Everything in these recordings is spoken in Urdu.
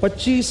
25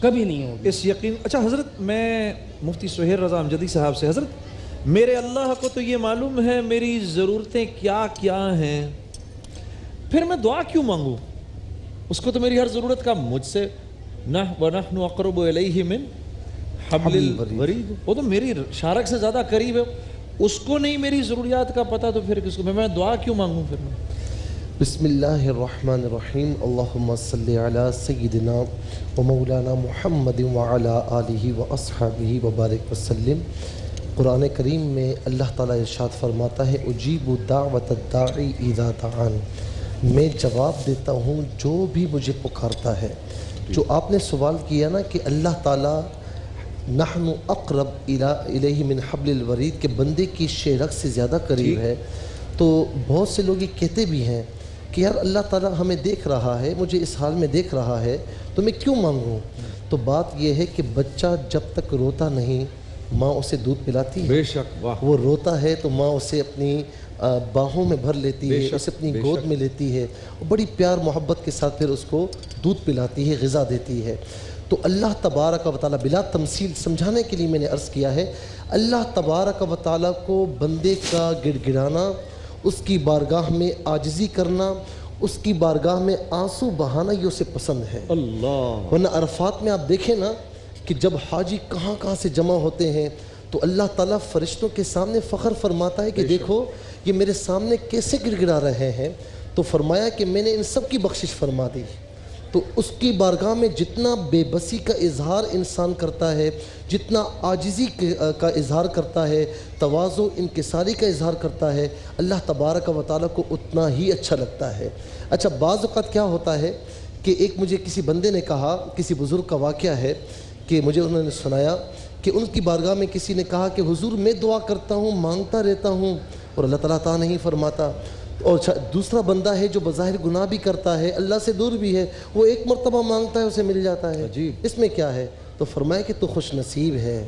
کبھی نہیں ہوگی. اس یقین. اچھا حضرت، میں مفتی سہیل رضا امجدی صاحب سے، حضرت میرے اللہ کو تو یہ معلوم ہے میری ضرورتیں کیا کیا ہیں، پھر میں دعا کیوں مانگوں؟ اس کو تو میری ہر ضرورت کا مجھ سے وَنَحْنُ أَقْرَبُ إِلَيْهِ مِنْ حَبْلِ الْوَرِيدِ، وہ تو میری شارک سے زیادہ قریب ہے، اس کو نہیں میری ضروریات کا پتہ، تو پھر کس کو میں دعا کیوں مانگوں پھر میں؟ بسم اللہ الرحمن الرحیم. اللہم صلی علی سیدنا و مولانا محمد وعلی آلہ و اصحابہ وبارک وسلم. قرآن کریم میں اللہ تعالیٰ ارشاد فرماتا ہے اجیب دعوت الداعی اذا دعان، میں جواب دیتا ہوں جو بھی مجھے پکارتا ہے. جو آپ نے سوال کیا نا کہ اللہ تعالیٰ نحن اقرب الیہ من حبل الورید، کہ بندے کی شیرک سے زیادہ قریب ہے، تو بہت سے لوگ یہ کہتے بھی ہیں کہ یار اللہ تعالیٰ ہمیں دیکھ رہا ہے، مجھے اس حال میں دیکھ رہا ہے، تو میں کیوں مانگوں؟ تو بات یہ ہے کہ بچہ جب تک روتا نہیں ماں اسے دودھ پلاتی ہے. بے شک. واہ. وہ روتا ہے تو ماں اسے اپنی باہوں میں بھر لیتی ہے، اسے اپنی گود میں لیتی ہے، اور بڑی پیار محبت کے ساتھ پھر اس کو دودھ پلاتی ہے، غذا دیتی ہے. تو اللہ تبارک و تعالیٰ، بلا تمثیل سمجھانے کے لیے میں نے عرض کیا ہے، اللہ تبارک و تعالیٰ کو بندے کا گڑ گڑانا، اس کی بارگاہ میں عاجزی کرنا، اس کی بارگاہ میں آنسو بہانا، یہ اسے پسند ہے. اللہ. ورنہ عرفات میں آپ دیکھیں نا کہ جب حاجی کہاں کہاں سے جمع ہوتے ہیں تو اللہ تعالیٰ فرشتوں کے سامنے فخر فرماتا ہے کہ دیکھو یہ میرے سامنے کیسے گڑ گڑا رہے ہیں. تو فرمایا کہ میں نے ان سب کی بخشش فرما دی. تو اس کی بارگاہ میں جتنا بے بسی کا اظہار انسان کرتا ہے، جتنا عاجزی کا اظہار کرتا ہے، تواضع انکساری کا اظہار کرتا ہے، اللہ تبارک و تعالیٰ کو اتنا ہی اچھا لگتا ہے. اچھا بعض اوقات کیا ہوتا ہے کہ ایک مجھے کسی بندے نے کہا، کسی بزرگ کا واقعہ ہے کہ مجھے انہوں نے سنایا کہ ان کی بارگاہ میں کسی نے کہا کہ حضور میں دعا کرتا ہوں، مانگتا رہتا ہوں اور اللہ تعالیٰ عطا نہیں فرماتا. اور دوسرا بندہ ہے جو بظاہر گناہ بھی کرتا ہے، اللہ سے دور بھی ہے، وہ ایک مرتبہ مانگتا ہے اسے مل جاتا ہے. اس میں کیا ہے؟ تو فرمایا کہ تو خوش نصیب ہے،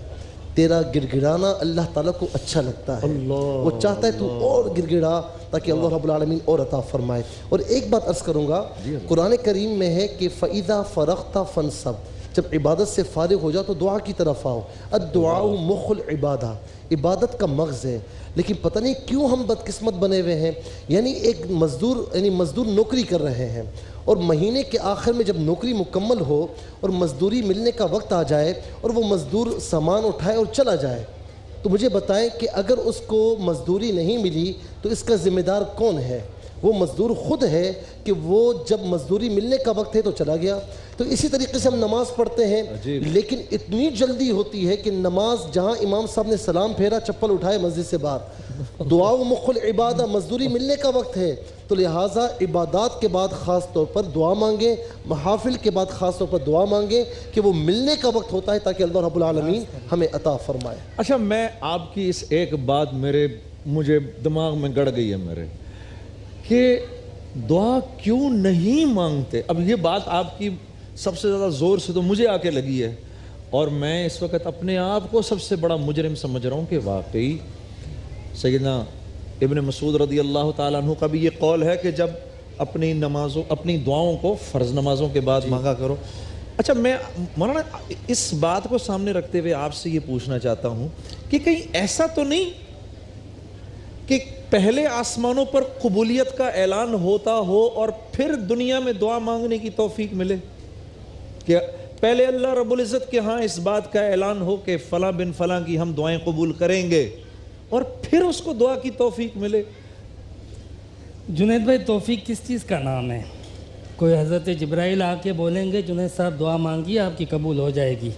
تیرا گڑ گڑانا اللہ تعالیٰ کو اچھا لگتا ہے. وہ چاہتا ہے تو اور گڑ گڑا تاکہ اللہ رب العالمین اور عطا فرمائے. اور ایک بات عرض کروں گا، قرآن کریم میں ہے کہ فَإِذَا فَرَغْتَ فَانْصَبْ، جب عبادت سے فارغ ہو جاؤ تو دعا کی طرف آؤ. الدعاء مخ العبادہ، عبادت کا مغز ہے. لیکن پتہ نہیں کیوں ہم بدقسمت بنے ہوئے ہیں، یعنی ایک مزدور نوکری کر رہے ہیں، اور مہینے کے آخر میں جب نوکری مکمل ہو اور مزدوری ملنے کا وقت آ جائے اور وہ مزدور سامان اٹھائے اور چلا جائے، تو مجھے بتائیں کہ اگر اس کو مزدوری نہیں ملی تو اس کا ذمہ دار کون ہے؟ وہ مزدور خود ہے کہ وہ جب مزدوری ملنے کا وقت ہے تو چلا گیا. تو اسی طریقے سے ہم نماز پڑھتے ہیں، لیکن اتنی جلدی ہوتی ہے کہ نماز جہاں امام صاحب نے سلام پھیرا چپل اٹھائے مسجد سے باہر. دعا و مخ العبادہ، مزدوری ملنے کا وقت ہے، تو لہٰذا عبادات کے بعد خاص طور پر دعا مانگیں، محافل کے بعد خاص طور پر دعا مانگیں کہ وہ ملنے کا وقت ہوتا ہے تاکہ اللہ رب العالمین ہمیں عطا فرمائے. اچھا میں آپ کی اس ایک بات مجھے دماغ میں گڑ گئی ہے میرے، کہ دعا کیوں نہیں مانگتے. اب یہ بات آپ کی سب سے زیادہ زور سے تو مجھے آ کے لگی ہے، اور میں اس وقت اپنے آپ کو سب سے بڑا مجرم سمجھ رہا ہوں کہ واقعی سیدنا ابن مسعود رضی اللہ تعالیٰ عنہ کا بھی یہ قول ہے کہ جب اپنی دعاؤں کو فرض نمازوں کے بعد مانگا کرو. اچھا میں مولانا اس بات کو سامنے رکھتے ہوئے آپ سے یہ پوچھنا چاہتا ہوں کہ کہیں ایسا تو نہیں کہ پہلے آسمانوں پر قبولیت کا اعلان ہوتا ہو اور پھر دنیا میں دعا مانگنے کی توفیق ملے، کہ پہلے اللہ رب العزت کے ہاں اس بات کا اعلان ہو کہ فلاں بن فلاں کی ہم دعائیں قبول کریں گے، اور پھر اس کو دعا کی توفیق ملے؟ جنید بھائی توفیق کس چیز کا نام ہے؟ کوئی حضرت جبرائیل آ کے بولیں گے جنید صاحب دعا مانگیے آپ کی قبول ہو جائے گی؟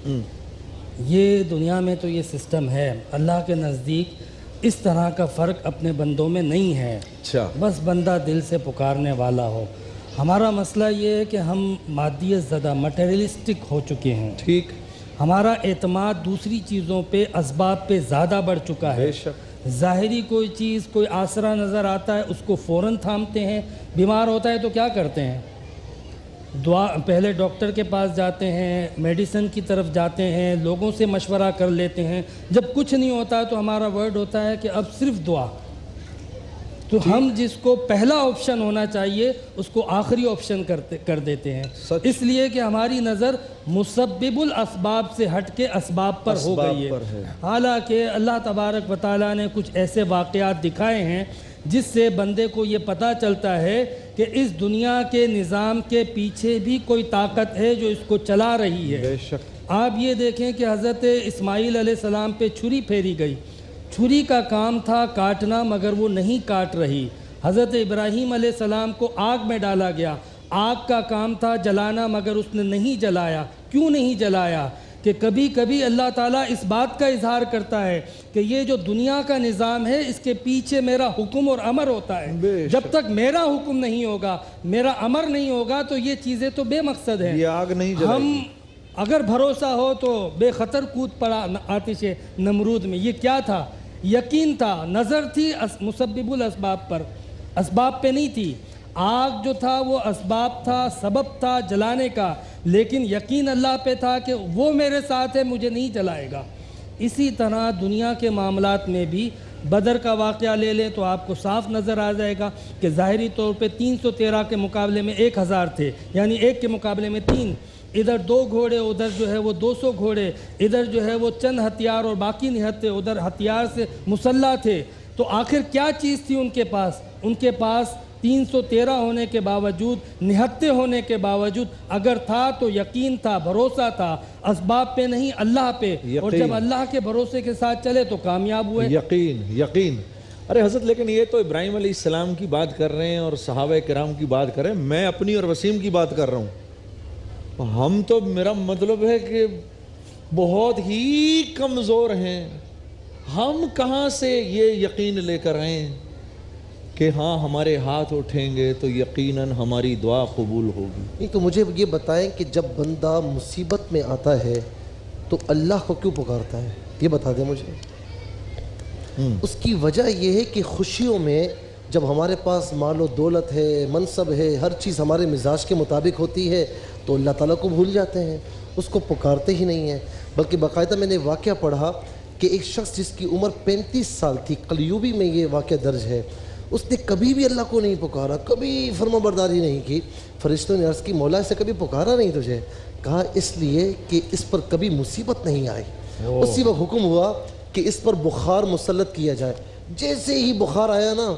یہ دنیا میں تو یہ سسٹم ہے. اللہ کے نزدیک اس طرح کا فرق اپنے بندوں میں نہیں ہے. بس بندہ دل سے پکارنے والا ہو. ہمارا مسئلہ یہ ہے کہ ہم مادیت زدہ مٹیریلسٹک ہو چکے ہیں. ٹھیک. ہمارا اعتماد دوسری چیزوں پہ، اسباب پہ زیادہ بڑھ چکا ہے. ظاہری کوئی چیز، کوئی آسرا نظر آتا ہے اس کو فوراً تھامتے ہیں. بیمار ہوتا ہے تو کیا کرتے ہیں؟ دعا، پہلے ڈاکٹر کے پاس جاتے ہیں، میڈیسن کی طرف جاتے ہیں، لوگوں سے مشورہ کر لیتے ہیں. جب کچھ نہیں ہوتا تو ہمارا ورڈ ہوتا ہے کہ اب صرف دعا. تو ہم جس کو پہلا آپشن ہونا چاہیے اس کو آخری آپشن کر دیتے ہیں، اس لیے کہ ہماری نظر مسبب الاسباب سے ہٹ کے اسباب پر ہو اسباب گئی پر ہے ہے۔ حالانکہ اللہ تبارک و تعالیٰ نے کچھ ایسے واقعات دکھائے ہیں جس سے بندے کو یہ پتہ چلتا ہے کہ اس دنیا کے نظام کے پیچھے بھی کوئی طاقت ہے جو اس کو چلا رہی ہے۔ بے شک۔ آپ یہ دیکھیں کہ حضرت اسماعیل علیہ السلام پہ چھری پھیری گئی، چھری کا کام تھا کاٹنا مگر وہ نہیں کاٹ رہی۔ حضرت ابراہیم علیہ السلام کو آگ میں ڈالا گیا، آگ کا کام تھا جلانا مگر اس نے نہیں جلایا۔ کیوں نہیں جلایا؟ کہ کبھی کبھی اللہ تعالیٰ اس بات کا اظہار کرتا ہے کہ یہ جو دنیا کا نظام ہے اس کے پیچھے میرا حکم اور امر ہوتا ہے، جب تک میرا حکم نہیں ہوگا، میرا امر نہیں ہوگا تو یہ چیزیں تو بے مقصد ہیں۔ یہ آگ نہیں جلائے ہم گی۔ اگر بھروسہ ہو تو بے خطر کود پڑا آتش نمرود میں۔ یہ کیا تھا؟ یقین تھا، نظر تھی مسبب الاسباب پر، اسباب پہ نہیں تھی۔ آگ جو تھا وہ اسباب تھا، سبب تھا جلانے کا، لیکن یقین اللہ پہ تھا کہ وہ میرے ساتھ ہے، مجھے نہیں جلائے گا۔ اسی طرح دنیا کے معاملات میں بھی بدر کا واقعہ لے لیں تو آپ کو صاف نظر آ جائے گا کہ ظاہری طور پہ 313 کے مقابلے میں 1000 تھے، یعنی ایک کے مقابلے میں 3، ادھر 2 گھوڑے، ادھر جو ہے وہ 200 گھوڑے، ادھر جو ہے وہ چند ہتھیار اور باقی نہتے، ادھر ہتھیار سے مسلح تھے۔ تو آخر کیا چیز تھی ان کے پاس؟ ان کے پاس 313 ہونے کے باوجود، نہتے ہونے کے باوجود اگر تھا تو یقین تھا، بھروسہ تھا، اسباب پہ نہیں اللہ پہ، اور جب اللہ کے بھروسے کے ساتھ چلے تو کامیاب ہوئے۔ یقین یقین۔ ارے حضرت لیکن یہ تو ابراہیم علیہ السلام کی بات کر رہے ہیں اور صحابہ کرام کی بات کر رہے ہیں، میں اپنی اور وسیم کی بات کر رہا ہوں۔ ہم تو، میرا مطلب ہے کہ بہت ہی کمزور ہیں۔ ہم کہاں سے یہ یقین لے کر آئیں کہ ہاں ہمارے ہاتھ اٹھیں گے تو یقیناً ہماری دعا قبول ہوگی؟ نہیں تو مجھے یہ بتائیں کہ جب بندہ مصیبت میں آتا ہے تو اللہ کو کیوں پکارتا ہے؟ یہ بتا دیں مجھے۔ اس کی وجہ یہ ہے کہ خوشیوں میں جب ہمارے پاس مال و دولت ہے، منصب ہے، ہر چیز ہمارے مزاج کے مطابق ہوتی ہے تو اللہ تعالیٰ کو بھول جاتے ہیں، اس کو پکارتے ہی نہیں ہیں۔ بلکہ باقاعدہ میں نے واقعہ پڑھا کہ ایک شخص جس کی عمر 35 سال تھی، قلیوبی میں یہ واقعہ درج ہے، اس نے کبھی بھی اللہ کو نہیں پکارا، کبھی فرما برداری نہیں کی۔ فرشتوں نے عرض کی مولا سے کبھی پکارا نہیں تجھے؟ کہا اس لیے کہ اس پر کبھی مصیبت نہیں آئی۔ اسی وقت حکم ہوا کہ اس پر بخار مسلط کیا جائے۔ جیسے ہی بخار آیا نا،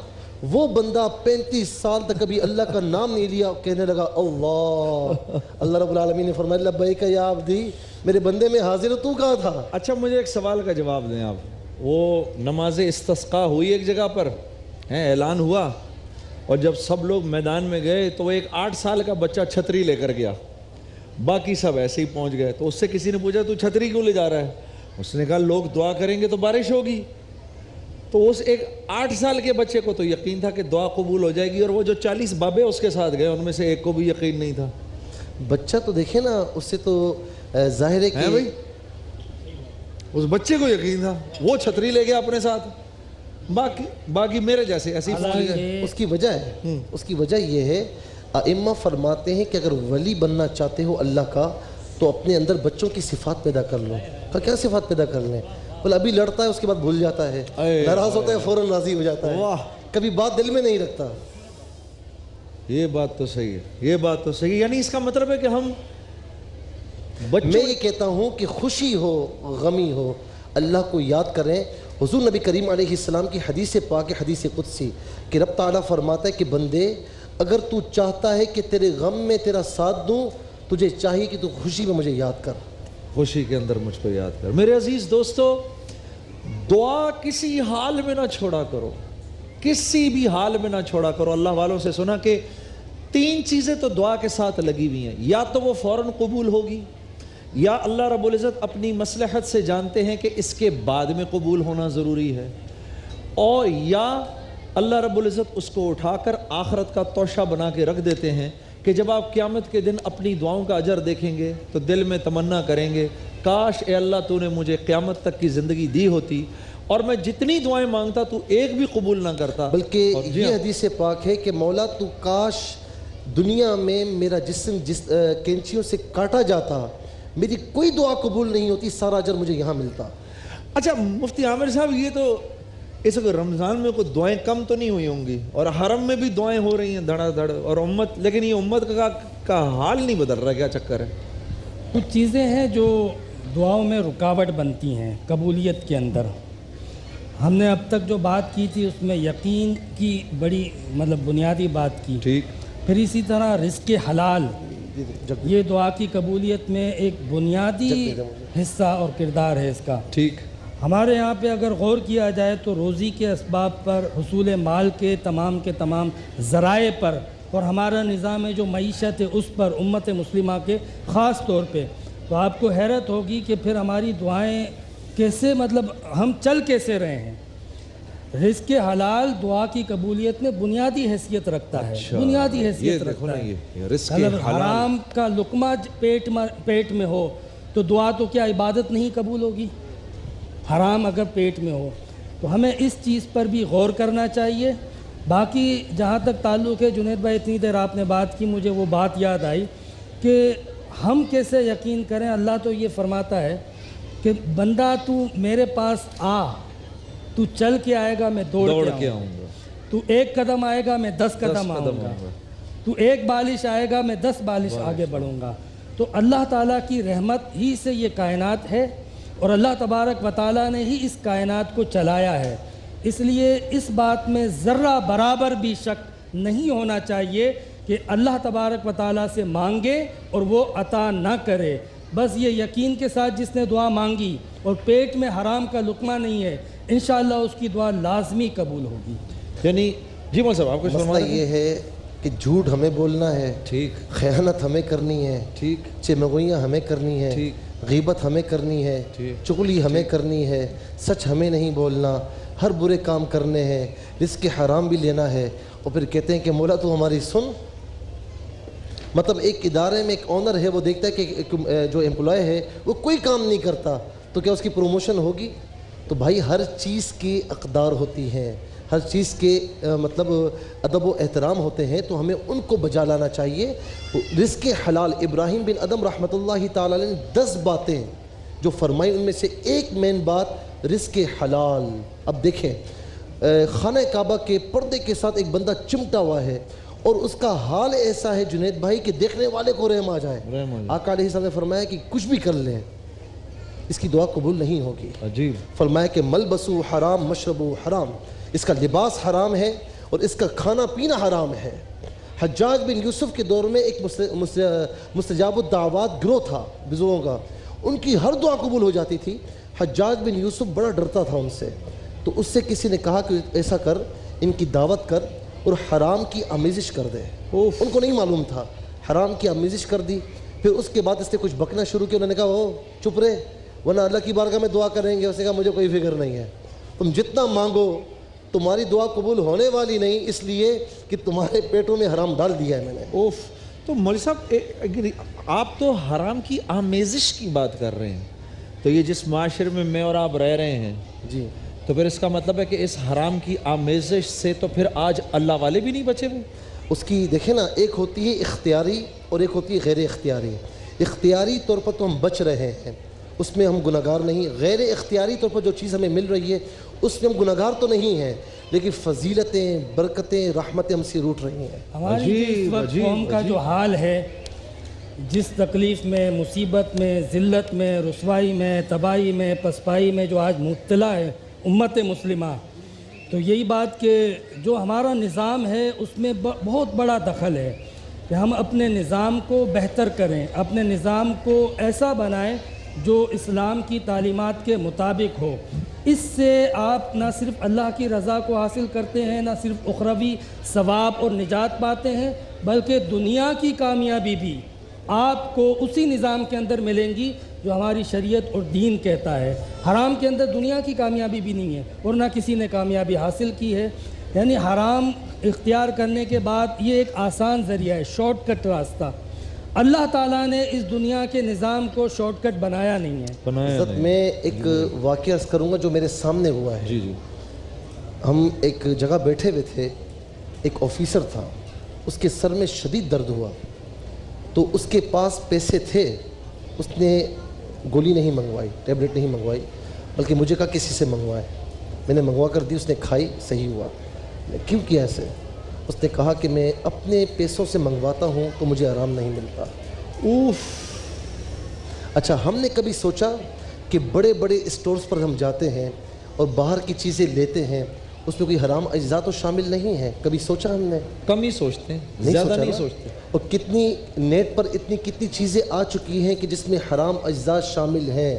وہ بندہ 35 سال تک کبھی اللہ کا نام نہیں لیا، کہنے لگا اللہ اللہ رب العالمین نے فرمایا لبیک یا عبدی، میرے بندے میں حاضر، تو کہاں تھا؟ اچھا مجھے ایک سوال کا جواب دیں آپ۔ وہ نماز استسقاء ہوئی ایک جگہ پر، اعلان ہوا، اور جب سب لوگ میدان میں گئے تو وہ ایک 8 سال کا بچہ چھتری لے کر گیا، باقی سب ایسے ہی پہنچ گئے۔ تو اس سے کسی نے پوچھا تو چھتری کیوں لے جا رہا ہے؟ اس نے کہا لوگ دعا کریں گے تو بارش ہوگی۔ تو اس ایک 8 سال کے بچے کو تو یقین تھا کہ دعا قبول ہو جائے گی، اور وہ جو 40 بابے اس کے ساتھ گئے ان میں سے ایک کو بھی یقین نہیں تھا۔ بچہ تو دیکھیں نا، اس سے تو ظاہر ہے کہ بھائی اس بچے کو یقین تھا، وہ چھتری لے گیا اپنے ساتھ، باقی میرے جیسے ایسے ہی پہنچ گئے۔ اس کی وجہ ہے، اس کی وجہ یہ ہے، ائمہ فرماتے ہیں کہ اگر ولی بننا چاہتے ہو اللہ کا تو اپنے اندر بچوں کی صفات پیدا کر لو۔ کیا صفات پیدا کر لیں؟ بولے ابھی لڑتا ہے اس کے بعد بھول جاتا ہے، ناراض ہوتا ہے فوراً راضی ہو جاتا ہے، کبھی بات دل میں نہیں رکھتا۔ یہ بات تو صحیح ہے، یہ بات تو صحیح ہے۔ یعنی اس کا مطلب ہے کہ ہم میں یہ کہتا ہوں کہ خوشی ہو غمی ہو اللہ کو یاد کریں۔ حضور نبی کریم علیہ السلام کی حدیث پاک، حدیث قدسی، کہ رب تعالیٰ فرماتا ہے کہ بندے اگر تو چاہتا ہے کہ تیرے غم میں تیرا ساتھ دوں، تجھے چاہیے کہ تو خوشی میں مجھے یاد کر، خوشی کے اندر مجھ کو یاد کر۔ میرے عزیز دوستو، دعا کسی حال میں نہ چھوڑا کرو، کسی بھی حال میں نہ چھوڑا کرو۔ اللہ والوں سے سنا کہ 3 چیزیں تو دعا کے ساتھ لگی ہوئی ہیں، یا تو وہ فوراً قبول ہوگی، یا اللہ رب العزت اپنی مصلحت سے جانتے ہیں کہ اس کے بعد میں قبول ہونا ضروری ہے، اور یا اللہ رب العزت اس کو اٹھا کر آخرت کا توشہ بنا کے رکھ دیتے ہیں کہ جب آپ قیامت کے دن اپنی دعاؤں کا اجر دیکھیں گے تو دل میں تمنا کریں گے کاش اے اللہ تو نے مجھے قیامت تک کی زندگی دی ہوتی اور میں جتنی دعائیں مانگتا تو ایک بھی قبول نہ کرتا۔ بلکہ یہ حدیث پاک ہے کہ مولا تو کاش دنیا میں میرا جسم کینچیوں سے کاٹا جاتا، میری کوئی دعا قبول نہیں ہوتی، سارا اجر مجھے یہاں ملتا۔ اچھا مفتی عامر صاحب، یہ تو اس وقت رمضان میں کوئی دعائیں کم تو نہیں ہوئی ہوں گی، اور حرم میں بھی دعائیں ہو رہی ہیں دھڑا دھڑ، اور امت، لیکن یہ امت کا حال نہیں بدل رہا، کیا چکر ہے؟ کچھ چیزیں ہیں جو دعاؤں میں رکاوٹ بنتی ہیں قبولیت کے اندر. ہم نے اب تک جو بات کی تھی اس میں یقین کی بڑی بنیادی بات کی. ٹھیک. پھر اسی طرح رزق حلال، یہ دعا کی قبولیت میں ایک بنیادی حصہ اور کردار ہے اس کا. ٹھیک. ہمارے یہاں پہ اگر غور کیا جائے تو روزی کے اسباب پر، حصول مال کے تمام ذرائع پر، اور ہمارا نظام جو معیشت ہے اس پر، امت مسلمہ کے خاص طور پہ، تو آپ کو حیرت ہوگی کہ پھر ہماری دعائیں کیسے ہم چل کیسے رہے ہیں. رزق حلال دعا کی قبولیت میں بنیادی حیثیت رکھتا ہے. بنیادی حیثیت رکھتا ہے. رزق حرام کا لقمہ پیٹ میں ہو تو دعا تو کیا عبادت نہیں قبول ہوگی؟ حرام اگر پیٹ میں ہو تو ہمیں اس چیز پر بھی غور کرنا چاہیے. باقی جہاں تک تعلق ہے، جنید بھائی اتنی دیر آپ نے بات کی، مجھے وہ بات یاد آئی کہ ہم کیسے یقین کریں. اللہ تو یہ فرماتا ہے کہ بندہ تو میرے پاس آ، تو چل کے آئے گا میں دوڑ کے آؤں گا. تو ایک قدم آئے گا میں 10 قدم آؤں گا. تو ایک بالش آئے گا میں 10 بالش آگے بڑھوں گا. تو اللہ تعالیٰ کی رحمت ہی سے یہ کائنات ہے، اور اللہ تبارک و تعالیٰ نے ہی اس کائنات کو چلایا ہے. اس لیے اس بات میں ذرہ برابر بھی شک نہیں ہونا چاہیے کہ اللہ تبارک و تعالیٰ سے مانگے اور وہ عطا نہ کرے. بس یہ یقین کے ساتھ جس نے دعا مانگی اور پیٹ میں حرام کا لقمہ نہیں ہے، انشاءاللہ اس کی دعا لازمی قبول ہوگی. یعنی جی مول صاحب آپ کو مسئلہ یہ ہے کہ جھوٹ ہمیں بولنا ہے، ٹھیک، خیانت ہمیں کرنی ہے، ٹھیک، چمگوئیاں ہمیں کرنی ہے، ٹھیک، غیبت ہمیں کرنی ہے، چغلی ہمیں کرنی ہے، سچ ہمیں نہیں بولنا، ہر برے کام کرنے ہیں، رزق حرام بھی لینا ہے. اور پھر کہتے ہیں کہ مولا تو ہماری سن. ایک ادارے میں ایک آنر ہے، وہ دیکھتا ہے کہ جو امپلائی ہے وہ کوئی کام نہیں کرتا تو کیا اس کی پروموشن ہوگی؟ تو بھائی ہر چیز کی اقدار ہوتی ہیں، ہر چیز کے ادب و احترام ہوتے ہیں، تو ہمیں ان کو بجا لانا چاہیے. رزق حلال، ابراہیم بن ادم رحمۃ اللہ تعالیٰ نے 10 باتیں جو فرمائی، ان میں سے ایک مین بات رزق حلال. اب دیکھیں خانہ کعبہ کے پردے کے ساتھ ایک بندہ چمٹا ہوا ہے اور اس کا حال ایسا ہے جنید بھائی کہ دیکھنے والے کو رحم آ جائے. آقا علیہ السلام نے فرمایا کہ کچھ بھی کر لیں اس کی دعا قبول نہیں ہوگی. عجیب. فرمایا کہ ملبسو حرام مشربو حرام، اس کا لباس حرام ہے اور اس کا کھانا پینا حرام ہے. حجاج بن یوسف کے دور میں ایک مستجاب الدعوات گروہ تھا بزرگوں کا، ان کی ہر دعا قبول ہو جاتی تھی. حجاج بن یوسف بڑا ڈرتا تھا ان سے، تو اس سے کسی نے کہا کہ ایسا کر، ان کی دعوت کر اور حرام کی آمیزش کر دے. ان کو نہیں معلوم تھا، حرام کی آمیزش کر دی. پھر اس کے بعد اس نے کچھ بکنا شروع کیا. انہوں نے کہا وہ چپ رہے ورنہ اللہ کی بارگاہ میں دعا کریں گے. اس نے کہا مجھے کوئی فکر نہیں ہے، تم جتنا مانگو تمہاری دعا قبول ہونے والی نہیں، اس لیے کہ تمہارے پیٹوں میں حرام ڈال دیا ہے میں نے. اوف. تو مولوی صاحب آپ تو حرام کی آمیزش کی بات کر رہے ہیں، تو یہ جس معاشرے میں میں اور آپ رہ رہے ہیں جی، تو پھر اس کا مطلب ہے کہ اس حرام کی آمیزش سے تو پھر آج اللہ والے بھی نہیں بچے ہوئے. اس کی دیکھیں نا، ایک ہوتی ہے اختیاری اور ایک ہوتی ہے غیر اختیاری. اختیاری طور پر تو ہم بچ رہے ہیں، اس میں ہم گناہگار نہیں. غیر اختیاری طور پر جو چیز ہمیں مل رہی ہے اس میں ہم گناہگار تو نہیں ہیں، لیکن فضیلتیں، برکتیں، رحمتیں ہم سے روٹ رہی ہیں. ہماری اس وقت قوم کا جو حال ہے، جس تکلیف میں، مصیبت میں، ذلت میں، رسوائی میں، تباہی میں، پسپائی میں جو آج مبتلا ہے امت مسلمہ، تو یہی بات کہ جو ہمارا نظام ہے اس میں بہت بڑا دخل ہے کہ ہم اپنے نظام کو بہتر کریں، اپنے نظام کو ایسا بنائیں جو اسلام کی تعلیمات کے مطابق ہو. اس سے آپ نہ صرف اللہ کی رضا کو حاصل کرتے ہیں، نہ صرف اخروی ثواب اور نجات پاتے ہیں، بلکہ دنیا کی کامیابی بھی آپ کو اسی نظام کے اندر ملیں گی جو ہماری شریعت اور دین کہتا ہے. حرام کے اندر دنیا کی کامیابی بھی نہیں ہے اور نہ کسی نے کامیابی حاصل کی ہے. یعنی حرام اختیار کرنے کے بعد یہ ایک آسان ذریعہ ہے، شارٹ کٹ راستہ. اللہ تعالیٰ نے اس دنیا کے نظام کو شارٹ کٹ بنایا نہیں ہے. میں ایک واقعہ عرض کروں گا جو میرے سامنے ہوا ہے. جی جی. ہم ایک جگہ بیٹھے ہوئے تھے، ایک آفیسر تھا، اس کے سر میں شدید درد ہوا، تو اس کے پاس پیسے تھے، اس نے گولی نہیں منگوائی، ٹیبلٹ نہیں منگوائی، بلکہ مجھے کہا کسی سے منگوائے. میں نے منگوا کر دی، اس نے کھائی، صحیح ہوا. کیوں کیا ایسے؟ اس نے کہا کہ میں اپنے پیسوں سے منگواتا ہوں تو مجھے آرام نہیں ملتا. اچھا ہم نے کبھی سوچا کہ بڑے بڑے اسٹورز پر ہم جاتے ہیں اور باہر کی چیزیں لیتے ہیں, اس میں کوئی حرام اجزاء تو شامل نہیں ہے؟ کبھی سوچا ہم نے؟ کم ہی سوچتے ہیں, زیادہ نہیں سوچتے. اور کتنی نیٹ پر کتنی چیزیں آ چکی ہیں کہ جس میں حرام اجزاء شامل ہیں.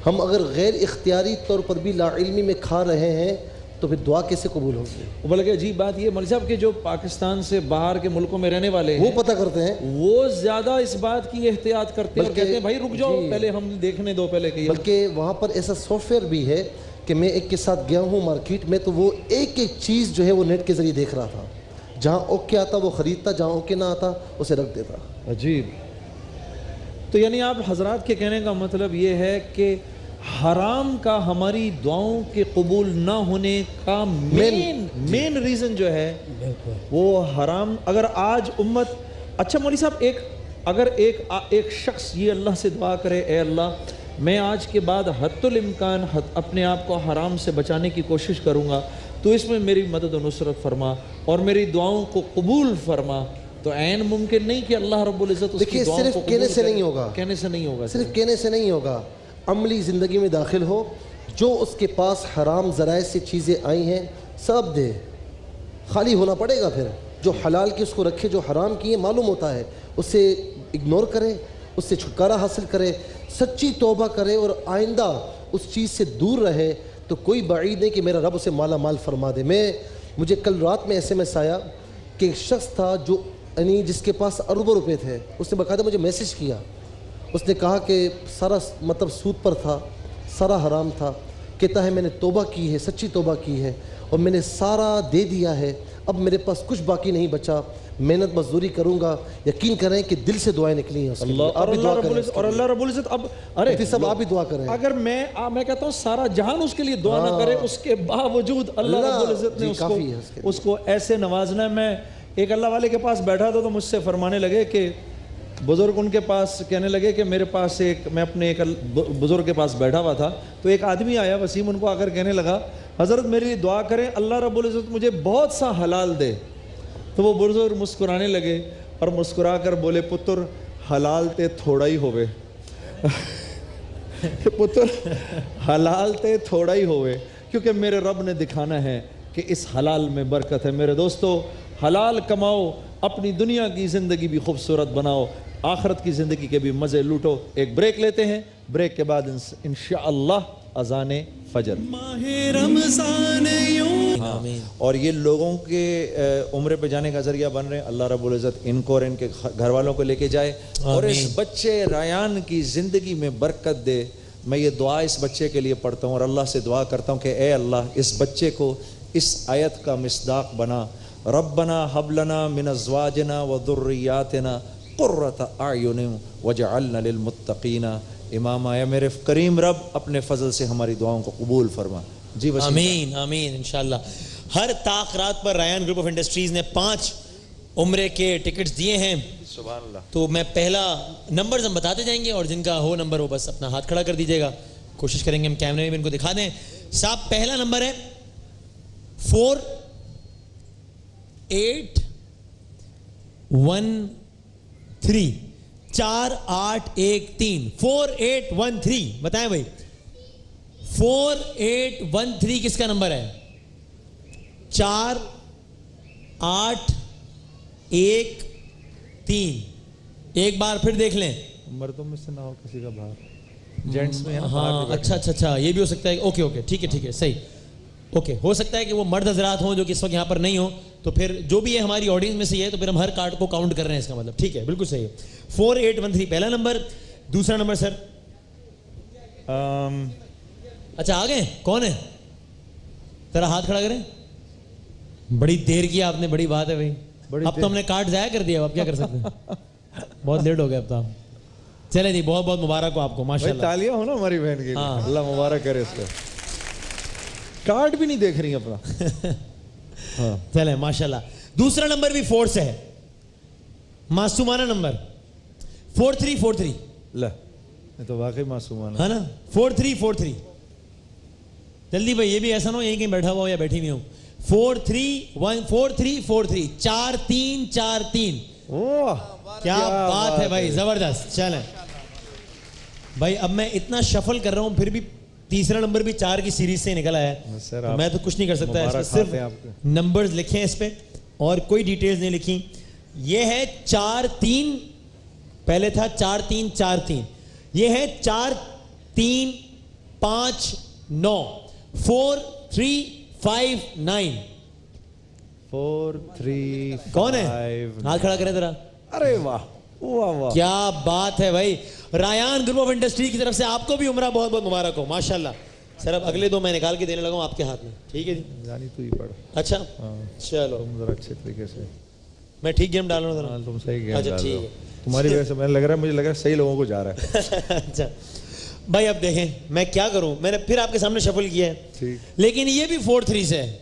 ہم اگر غیر اختیاری طور پر بھی لا علمی میں کھا رہے ہیں تو پھر دعا کیسے قبول ہوگی؟ بلکہ عجیب بات یہ مولوی صاحب کہ جو پاکستان سے باہر کے ملکوں میں رہنے والے ہیں وہ پتہ کرتے ہیں, وہ زیادہ اس بات کی احتیاط کرتے ہیں اور کہتے ہیں بھائی رک جاؤ, پہلے ہم دیکھنے دو پہلے کہ بلکہ وہاں پر ایسا سافٹ ویئر بھی ہے کہ میں ایک کے ساتھ گیا ہوں مارکیٹ میں, تو وہ ایک ایک چیز جو ہے وہ نیٹ کے ذریعے دیکھ رہا تھا, جہاں اوکے آتا وہ خریدتا, جہاں اوکے نہ آتا اسے رکھ دیتا. عجیب. تو یعنی آپ حضرات کے کہنے کا مطلب یہ ہے کہ حرام کا ہماری دعاؤں کے قبول نہ ہونے کا مین ریزن جو ہے وہ حرام. اگر آج امت, اچھا مولوی صاحب اگر ایک شخص یہ اللہ سے دعا کرے, اے اللہ میں آج کے بعد حد الامکان اپنے آپ کو حرام سے بچانے کی کوشش کروں گا, تو اس میں میری مدد و نصرت فرما اور میری دعاؤں کو قبول فرما, تو عین ممکن نہیں کہ اللہ رب العزت اس کی دعاؤں کو قبول کرے. کہنے سے نہیں ہوگا, کہنے سے نہیں ہوگا, صرف کہنے سے نہیں ہوگا, عملی زندگی میں داخل ہو. جو اس کے پاس حرام ذرائع سے چیزیں آئی ہیں سب دے, خالی ہونا پڑے گا. پھر جو حلال کی اس کو رکھے, جو حرام کی ہے معلوم ہوتا ہے اسے اگنور کرے, اس سے چھٹکارا حاصل کرے, سچی توبہ کرے اور آئندہ اس چیز سے دور رہے, تو کوئی بعید نہیں کہ میرا رب اسے مالا مال فرما دے. مجھے کل رات میں SMS آیا کہ ایک شخص تھا جو یعنی جس کے پاس اربوں روپے تھے, اس نے باقاعدہ مجھے میسج کیا. اس نے کہا کہ سارا مطلب سود پر تھا, سارا حرام تھا. کہتا ہے میں نے توبہ کی ہے, سچی توبہ کی ہے, اور میں نے سارا دے دیا ہے, اب میرے پاس کچھ باقی نہیں بچا, محنت مزدوری کروں گا. یقین کریں کہ دل سے دعائیں نکلی ہیں اس کے لیے. آپ بھی دعا کریں. اور اللہ رب العزت اب ارے سب آپ بھی دعا کریں. اگر میں کہتا ہوں سارا جہان اس کے لیے دعا نہ کرے, اس کے باوجود اللہ رب العزت نے اس کو ایسے نوازنا ہے. میں ایک اللہ والے کے پاس بیٹھا تھا تو مجھ سے فرمانے لگے کہ بزرگ ان کے پاس کہنے لگے کہ میرے پاس میں اپنے ایک بزرگ کے پاس بیٹھا ہوا تھا, تو ایک آدمی آیا وسیم, ان کو آ کر کہنے لگا حضرت میرے لیے دعا کریں اللہ رب العزت مجھے بہت سا حلال دے. تو وہ بزرگ مسکرانے لگے اور مسکرا کر بولے پتر حلال تے تھوڑا ہی ہوئے پتر حلال تے تھوڑا ہی ہوئے, کیونکہ میرے رب نے دکھانا ہے کہ اس حلال میں برکت ہے. میرے دوستو حلال کماؤ, اپنی دنیا کی زندگی بھی خوبصورت بناؤ, آخرت کی زندگی کے بھی مزے لوٹو. ایک بریک لیتے ہیں, بریک کے بعد انشاءاللہ اذان فجر. ماہ رمضان یوں اور یہ لوگوں کے عمرے پہ جانے کا ذریعہ بن رہے ہیں. اللہ رب العزت ان کو اور ان کے گھر والوں کو لے کے جائے اور اس بچے ریان کی زندگی میں برکت دے. میں یہ دعا اس بچے کے لیے پڑھتا ہوں اور اللہ سے دعا کرتا ہوں کہ اے اللہ اس بچے کو اس آیت کا مصداق بنا. ربنا حب لنا من ازواجنا وذریاتنا قرۃ اعین واجعلنا للمتقین اماما. یا میرے کریم رب اپنے فضل سے ہماری دعاؤں کو قبول فرما. جی وسیم. آمین آمین انشاءاللہ. ہر تاخرات پر ریان گروپ آف انڈسٹریز نے 5 عمرے کے ٹکٹس دیے ہیں. سبحان اللہ. تو میں پہلا نمبرز ہم بتاتے جائیں گے اور جن کا ہو نمبر وہ بس اپنا ہاتھ کھڑا کر دیجیے گا. کوشش کریں گے ہم کیمرے میں ان کو دکھا دیں. صاحب پہلا نمبر ہے 4813 4813 4813. بتائیں بھائی 4813 کس کا نمبر ہے؟ 4813. ایک بار پھر دیکھ لیں. مردوں میں سے نہ ہو کسی کا باہر, جینٹس میں. ہاں اچھا یہ بھی ہو سکتا ہے. اوکے ٹھیک ہے صحیح. اوکے ہو سکتا ہے کہ وہ مرد حضرات ہوں جو کہ اس وقت یہاں پر نہیں ہوں, تو پھر جو بھی ہے ہماری آڈینس میں سے ہے, تو پھر ہم ہر کارڈ کو کاؤنٹ کر رہے ہیں, اس کا مطلب ٹھیک ہے بالکل صحیح ہے. 4813 پہلا نمبر. دوسرا نمبر سر اچھا آ گئے, کون ہے ذرا ہاتھ کھڑا کریں. بڑی دیر کیا آپ نے, بڑی بات ہے بھائی. اب تو ہم نے کارڈ ضائع کر دیا, اب کیا کر سکتے ہیں, بہت لیٹ ہو گیا اب تو. چلے جی بہت بہت مبارک ہو آپ کو, ماشاءاللہ. تالیاں ہو نا ہماری بہن کی, اللہ مبارک کرے اس کو. کارڈ بھی نہیں دیکھ رہی اپنا. چلے ماشاءاللہ. دوسرا نمبر بھی 4 سے ہے, معصومانہ نمبر 4343. لہ یہ تو واقعی معصومانہ ہے نا. 4343 جلدی بھائی, یہ بھی ایسا نہ ہو یہیں کہیں بیٹھا ہوا ہو یا بیٹھی ہوئی ہوں. 4343 4343. واہ کیا بات ہے بھائی, زبردست. چلیں بھائی اب میں اتنا شفل کر رہا ہوں پھر بھی تیسرا نمبر بھی 4 کی سیریز سے نکلا ہے. میں تو کچھ نہیں کر سکتا, اس پہ صرف نمبرز لکھیں اس پہ اور کوئی ڈیٹیلز نہیں لکھی. یہ ہے 4-3, پہلے تھا 4-3-4-3, یہ ہے 4-3-5-9, 4-3-5-9. 4-3 کون ہے؟ ہاتھ کھڑا کریں ذرا. ارے واہ واہ واہ, کیا بات ہے بھائی. رایان گروپ آف انڈسٹری کی طرف سے آپ کو بھی عمرہ بہت بہت مبارک ہو. ماشاءاللہ. سر اب اگلے 2 میں نکال کے دینے لگا ہوں آپ کے ہاتھ میں, ٹھیک ہے جی؟ یعنی تو ہی پڑھ. اچھا چلو, تم ذرا اچھے طریقے سے, میں ٹھیک گیم ڈال رہا ہوں ذرا. تم صحیح گیم اچھا ڈال ٹھیک رہے ہے. ہو تمہاری وجہ سے. مجھے لگ رہا ہے صحیح لوگوں کو جا رہا ہے. اچھا بھائی اب دیکھیں میں کیا کروں, میں نے پھر آپ کے سامنے شفل کیا ہے لیکن یہ بھی 4-3 سے ہے.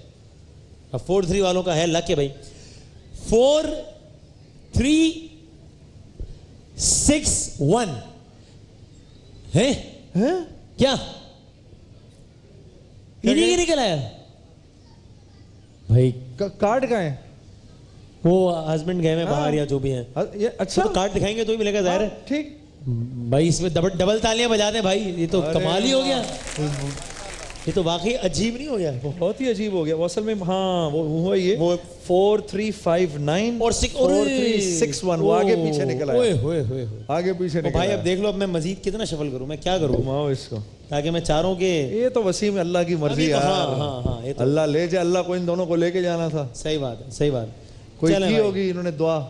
اب 4-3 والوں کا ہے لک ہے بھائی. 4-3-6-1 ہے کیا انہیں نکل آیا بھائی. کارڈ کہاں ہے؟ وہ ہسبینڈ گئے ہیں باہر یا جو بھی ہیں. اچھا تو کارڈ دکھائیں گے تو ہی ملے گا ظاہر ہے. ٹھیک بھائی اس میں ڈبل تالیاں بجا دیں بھائی, یہ تو کمال ہی ہو گیا. یہ تو واقعی عجیب نہیں ہو گیا؟ بہت ہی عجیب ہو گیا وہ اصل میں. ہاں وہ ہوا یہ 4-3-5-9 اور 4-3-6-1 وہ آگے پیچھے نکلا ہے. آگے پیچھے نکلا. بھائی اب دیکھ لو اب میں مزید کتنا شفل کروں, میں کیا کروں گھماؤ اس کو تاکہ میں چاروں کے. یہ تو وسیم اللہ کی مرضی ہے. ہاں اللہ لے جائے, اللہ کو ان دونوں کو لے کے جانا تھا. صحیح بات ہے, صحیح بات. کوئی کی ہوگی انہوں نے دعا.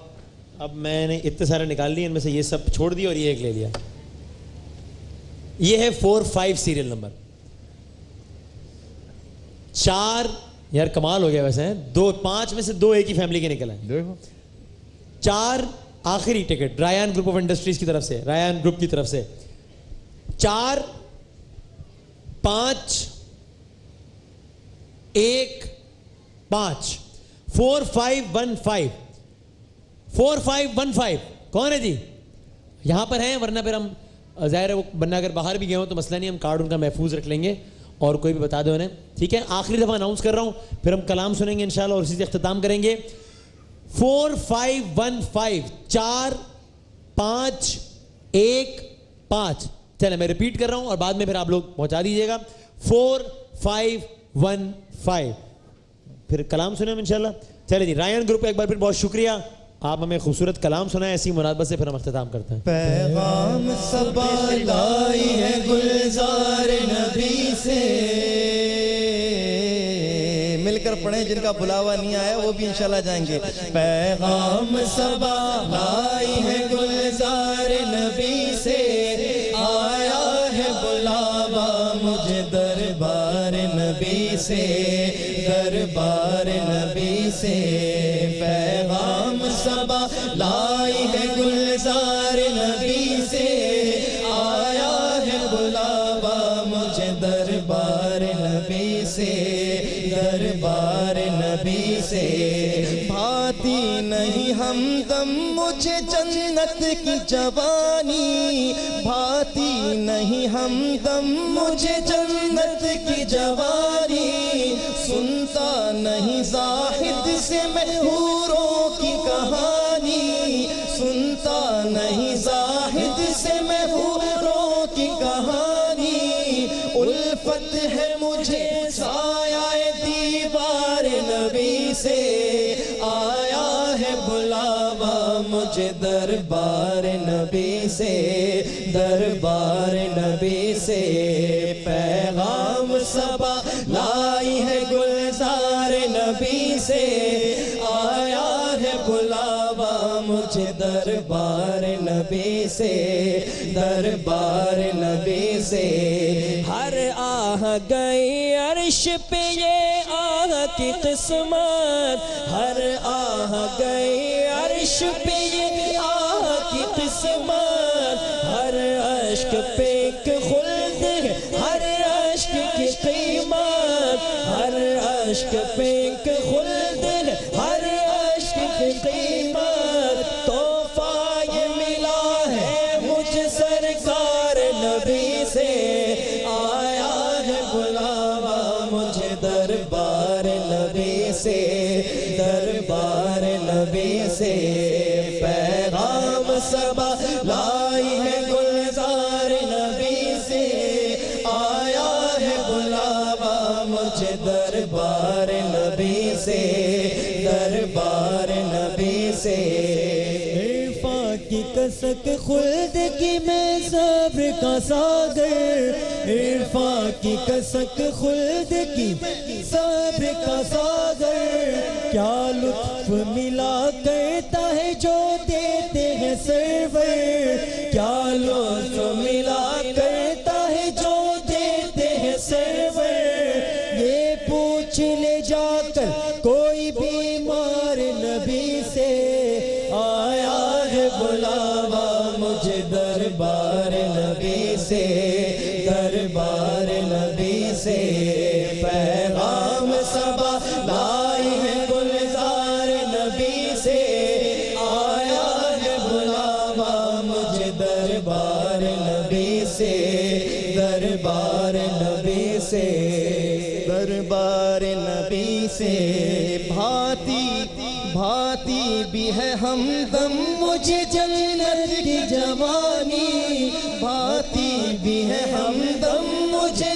اب میں نے اتنے سارے نکال لیے, ان میں سے یہ سب چھوڑ دیا اور یہ ایک لے لیا. یہ ہے 4-5 سیریل نمبر. 4 یار کمال ہو گیا ویسے. 5 میں سے 2 ایک ہی فیملی کے نکل ہیں. دیکھو 4 آخری ticket Ryan group of industries کی طرف سے, رایان گروپ کی طرف سے. 4-5-1-5 4-5-1-5 4-5-1-5 کون ہے جی؟ یہاں پر ہیں, ورنہ پھر ہم ظاہر ہے وہ بننا اگر باہر بھی گئے ہوں تو مسئلہ نہیں, ہم کارڈ ان کا محفوظ رکھ لیں گے اور کوئی بھی بتا دو انہیں, ٹھیک ہے؟ آخری دفعہ اناؤنس کر رہا ہوں, پھر ہم کلام سنیں گے انشاءاللہ اور اسی سے اختتام کریں گے. 4-5-1-5 4-5-1-5. چلے میں ریپیٹ کر رہا ہوں اور بعد میں پھر آپ لوگ پہنچا دیجیے گا. 4-5-1-5 پھر کلام سنیں ہم انشاءاللہ. چلے جی, رایان گروپ ایک بار پھر بہت شکریہ, آپ ہمیں خوبصورت کلام سنائیں. ایسی مناسبت سے پھر ہم اختتام کرتے ہیں. پیغام صبا لائی ہے گلزار نبی سے, مل کر پڑھیں, جن کا بلاوا نہیں آیا وہ بھی انشاءاللہ جائیں گے. پیغام صبا لائی ہے گلزار نبی سے, آیا ہے بلاوا مجھے دربار نبی سے, دربار نبی سے. پیغام صبا لائی ہے گلزار نبی سے, آیا ہے بلاوا مجھے دربار نبی سے, دربار نبی سے. بھاتی نہیں ہمدم مجھے جنت کی جوانی, بھاتی نہیں ہمدم مجھے جنت کی جوانی. سنتا نہیں زاہد سے میں حوروں کی کہانی, سنتا نہیں زاہد سے میں حوروں کی کہانی. الفت ہے مجھے سایہ دیوار نبی سے, آیا ہے بلاوا مجھے دربار نبی سے, دربار نبی سے. پیغام صبا لائی ہے گلزار نبی سے, آیا ہے بلاوا مجھے دربار نبی سے, دربار نبی سے. ہر آہ گئی عرش پہ یہ آہ کی قسمت, ہر آہ گئی عرش پہ یہ آہ کی قسمت. ہر اشک پہ ایک خلد ہے, ہر اشک کی قیمت, ہر اشک پہ ایک خلد ہے, ہر اشک کی قیمت. تحفہ یہ ملا ہے مجھ سرکار نبی سے, آیا ہے بلاوا مجھے دربار نبی سے, دربار نبی سے. پیغام صبا لائی ہے گلزار نبی مجھے دربار نبی سے، دربار نبی سے۔ عرفان کی کسک خلد کی میں صبر کا ساگر، عرفان کی کسک خلد کی صبر کا ساگر، کیا لطف ملا کرتا ہے جو دیتے ہیں سرور، کیا لطف ملا کرتا ہے جو دیتے ہیں سرور۔ یہ پوچھ لے جا کر کوئی بیمار نبی سے، آیا ہے بلاوا مجھے دربار نبی سے، دربار نبی سے۔ پیغام صبا لائی ہے گلزار نبی سے، آیا ہے بلاوا مجھے دربار نبی سے، دربار نبی سے، دربار نبی سے۔ بھاتی بھاتی بھی ہے ہمدم مجھے جنت کی جوانی، بھاتی بھی ہے ہمدم مجھے